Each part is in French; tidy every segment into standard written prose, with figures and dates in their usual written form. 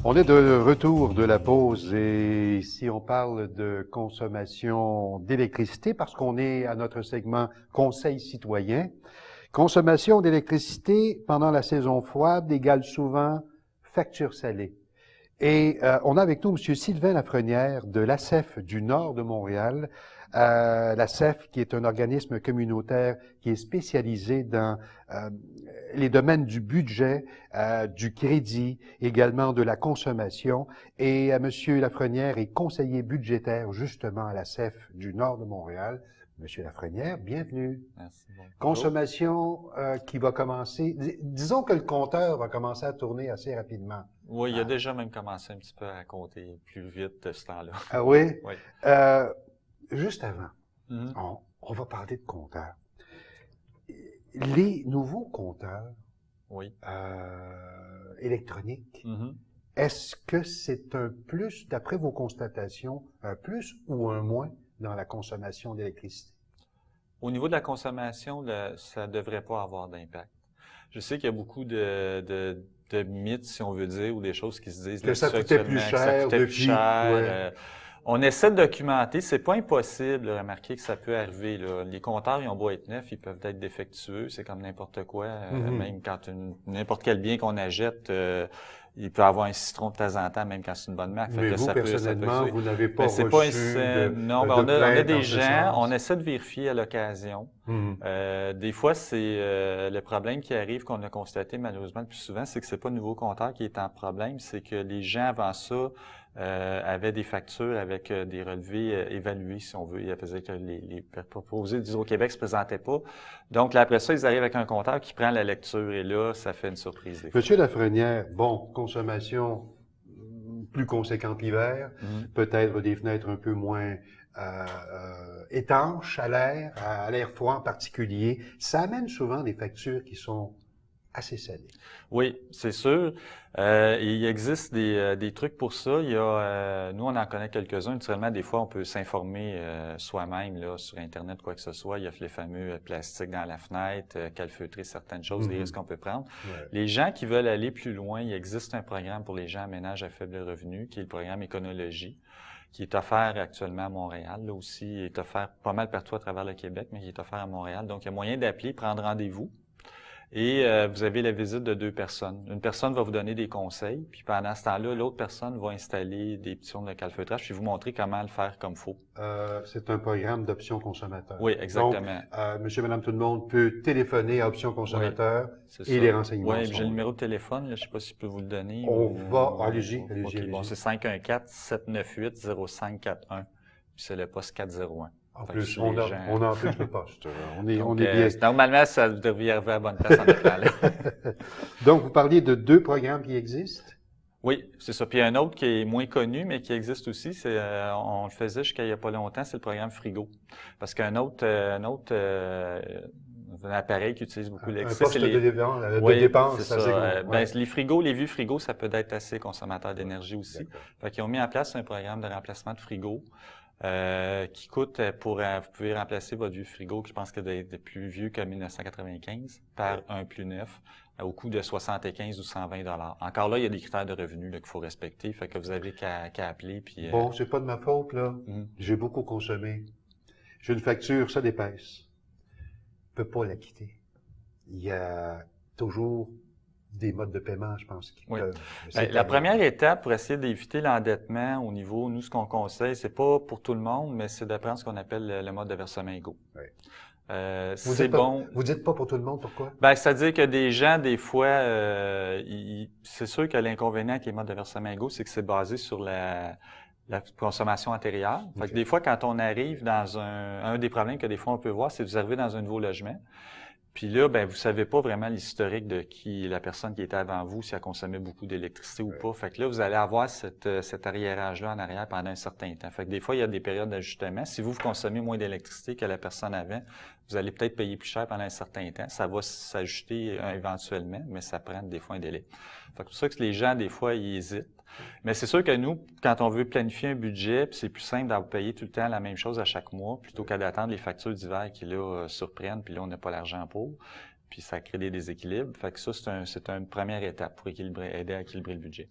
On est de retour de la pause et ici on parle de consommation d'électricité parce qu'on est à notre segment Conseil citoyen. Consommation d'électricité pendant la saison froide égale souvent facture salée. Et on a avec nous M. Sylvain Lafrenière de l'ACEF du Nord de Montréal. L'ACEF, qui est un organisme communautaire qui est spécialisé dans les domaines du budget, du crédit, également de la consommation. Et M. Lafrenière est conseiller budgétaire justement à l'ACEF du Nord de Montréal. Monsieur Lafrenière, bienvenue. Merci. Bonjour. Consommation qui va commencer. Disons que le compteur va commencer à tourner assez rapidement. Oui, il a déjà même commencé un petit peu à compter plus vite ce temps-là. Ah oui? Oui. Juste avant, on va parler de compteurs. Les nouveaux compteurs Oui. électroniques, est-ce que c'est un plus, d'après vos constatations, un plus ou un moins dans la consommation d'électricité? Au niveau de la consommation, ça ne devrait pas avoir d'impact. Je sais qu'il y a beaucoup de mythes, si on veut dire, ou des choses qui se disent que ça coûtait plus cher depuis. On essaie de documenter. C'est pas impossible de remarquer que ça peut arriver. Là. Les compteurs, ils ont beau être neufs, ils peuvent être défectueux. C'est comme n'importe quoi. Même quand n'importe quel bien qu'on achète, il peut avoir un citron de temps en temps, même quand c'est une bonne marque. Mais vous, personnellement, vous n'avez pas reçu Non, on a des gens, on essaie de vérifier à l'occasion. Des fois, c'est le problème qui arrive, qu'on a constaté malheureusement le plus souvent, c'est que c'est pas le nouveau compteur qui est en problème, c'est que les gens avant ça avaient des factures avec des relevés évalués, si on veut. Il faisait que les proposés d'Hydro-Québec se présentaient pas. Donc, là, après ça, ils arrivent avec un compteur qui prend la lecture et là, ça fait une surprise. Monsieur Lafrenière, bon, consommation plus conséquente l'hiver, peut-être des fenêtres un peu moins étanches à l'air froid en particulier. Ça amène souvent des factures qui sont assez salées. Oui, c'est sûr. Il existe des trucs pour ça. Il y a, nous, on en connaît quelques-uns. Naturellement, des fois, on peut s'informer soi-même là sur Internet, quoi que ce soit. Il y a les fameux plastiques dans la fenêtre, calfeutrer certaines choses, des risques qu'on peut prendre. Ouais. Les gens qui veulent aller plus loin, il existe un programme pour les gens à ménage à faible revenu, qui est le programme Éconologie, qui est offert actuellement à Montréal. Là aussi, il est offert pas mal partout à travers le Québec, mais qui est offert à Montréal. Donc, il y a moyen d'appeler, prendre rendez-vous. Et vous avez la visite de 2 personnes. Une personne va vous donner des conseils, puis pendant ce temps-là, l'autre personne va installer des petits de calfeutrage, puis vous montrer comment le faire comme faut. C'est un programme d'options consommateurs. Oui, exactement. Donc, monsieur, madame, tout le monde peut téléphoner à options consommateurs et les renseignements. Oui, j'ai le numéro de téléphone, là, je ne sais pas si je peux vous le donner. Allez-y. Bon, c'est 514-798-0541, puis c'est le poste 401. En plus, on a en plus le poste. On est bien. Normalement, ça devrait arriver à la bonne place en écran. Donc, vous parliez de 2 programmes qui existent? Oui, c'est ça. Puis il y a un autre qui est moins connu, mais qui existe aussi. C'est, on le faisait jusqu'à il n'y a pas longtemps, c'est le programme Frigo. Parce qu'un autre un appareil qui utilise beaucoup l'électricité. Un poste de dépense, c'est ça. Les frigos, les vieux frigos, ça peut être assez consommateur d'énergie aussi. Fait qu'ils ont mis en place un programme de remplacement de frigo. Qui coûte vous pouvez remplacer votre vieux frigo, que je pense que est plus vieux que 1995, par un plus neuf, au coût de 75 ou 120 $. Encore là, il y a des critères de revenus qu'il faut respecter, fait que vous avez qu'à appeler. Puis, bon, c'est pas de ma faute, là. J'ai beaucoup consommé. J'ai une facture, ça dépasse. Je peux pas la quitter. Il y a toujours des modes de paiement, je pense, qui peuvent... La première étape pour essayer d'éviter l'endettement au niveau, nous, ce qu'on conseille, c'est pas pour tout le monde, mais c'est de prendre ce qu'on appelle le mode de versement égaux. Oui. C'est bon. Vous dites pas pour tout le monde, pourquoi? C'est-à-dire que des gens, des fois, c'est sûr que l'inconvénient avec les modes de versement égaux, c'est que c'est basé sur la consommation antérieure. Fait que des fois, quand on arrive dans un des problèmes que des fois on peut voir, c'est que vous arrivez dans un nouveau logement. Puis là, vous savez pas vraiment l'historique de la personne qui était avant vous, si elle consommait beaucoup d'électricité ou pas. Fait que là, vous allez avoir cet arriérage-là en arrière pendant un certain temps. Fait que des fois, il y a des périodes d'ajustement. Si vous consommez moins d'électricité que la personne avant, vous allez peut-être payer plus cher pendant un certain temps. Ça va s'ajuster éventuellement, mais ça prend des fois un délai. Fait que c'est pour ça que les gens, des fois, ils hésitent. Mais c'est sûr que nous, quand on veut planifier un budget, c'est plus simple d'avoir payé tout le temps la même chose à chaque mois, plutôt qu'à d'attendre les factures d'hiver qui, là, surprennent, puis là, on n'a pas l'argent pour, puis ça crée des déséquilibres. Fait que ça, c'est une première étape pour aider à équilibrer le budget.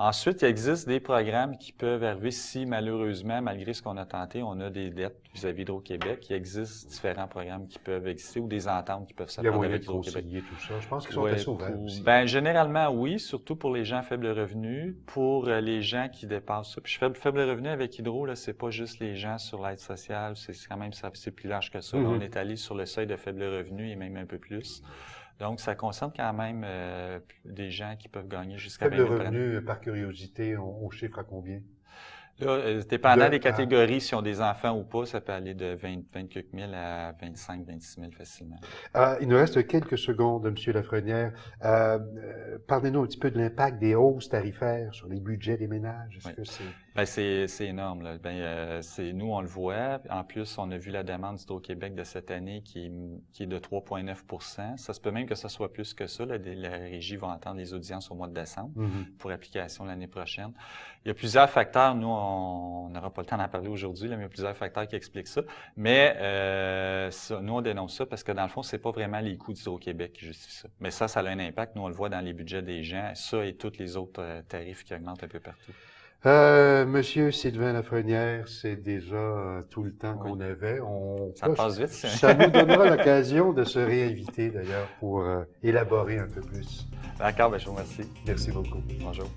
Ensuite, il existe des programmes qui peuvent arriver si, malheureusement, malgré ce qu'on a tenté, on a des dettes vis-à-vis d'Hydro-Québec. Il existe différents programmes qui peuvent exister ou des ententes qui peuvent Il y a s'apprendre moyen avec de Hydro-Québec. concilier tout ça. Je pense qu'ils sont Ouais, assez ouverts aussi. généralement, oui, surtout pour les gens à faible revenu. Pour les gens qui dépassent ça. Puis faible revenu avec Hydro, là, c'est pas juste les gens sur l'aide sociale, c'est quand même, c'est plus large que ça. Là, on est allé sur le seuil de faible revenu et même un peu plus. Donc, ça concerne quand même des gens qui peuvent gagner jusqu'à 20 000 Faible revenu, par curiosité, on chiffre à combien? Là, dépendant des catégories, si on a des enfants ou pas, ça peut aller de 20 quelques mille à 25, 26 000 facilement. Il nous reste quelques secondes, M. Lafrenière. Parlez-nous un petit peu de l'impact des hausses tarifaires sur les budgets des ménages. Est-ce que c'est... Ben, c'est énorme, là. Nous, on le voit. En plus, on a vu la demande d'Hydro-Québec de cette année qui est de 3,9 %. Ça se peut même que ça soit plus que ça. Là. La régie va entendre les audiences au mois de décembre pour application l'année prochaine. Il y a plusieurs facteurs. Nous, on n'aura pas le temps d'en parler aujourd'hui, mais il y a plusieurs facteurs qui expliquent ça. Mais nous, on dénonce ça parce que, dans le fond, c'est pas vraiment les coûts d'Hydro-Québec qui justifient ça. Mais ça a un impact. Nous, on le voit dans les budgets des gens. Ça et tous les autres tarifs qui augmentent un peu partout. Monsieur Sylvain Lafrenière, c'est déjà tout le temps qu'on avait. Ça passe vite. Ça nous donnera l'occasion de se réinviter d'ailleurs pour élaborer un peu plus. D'accord, je vous remercie. Merci beaucoup. Bonjour.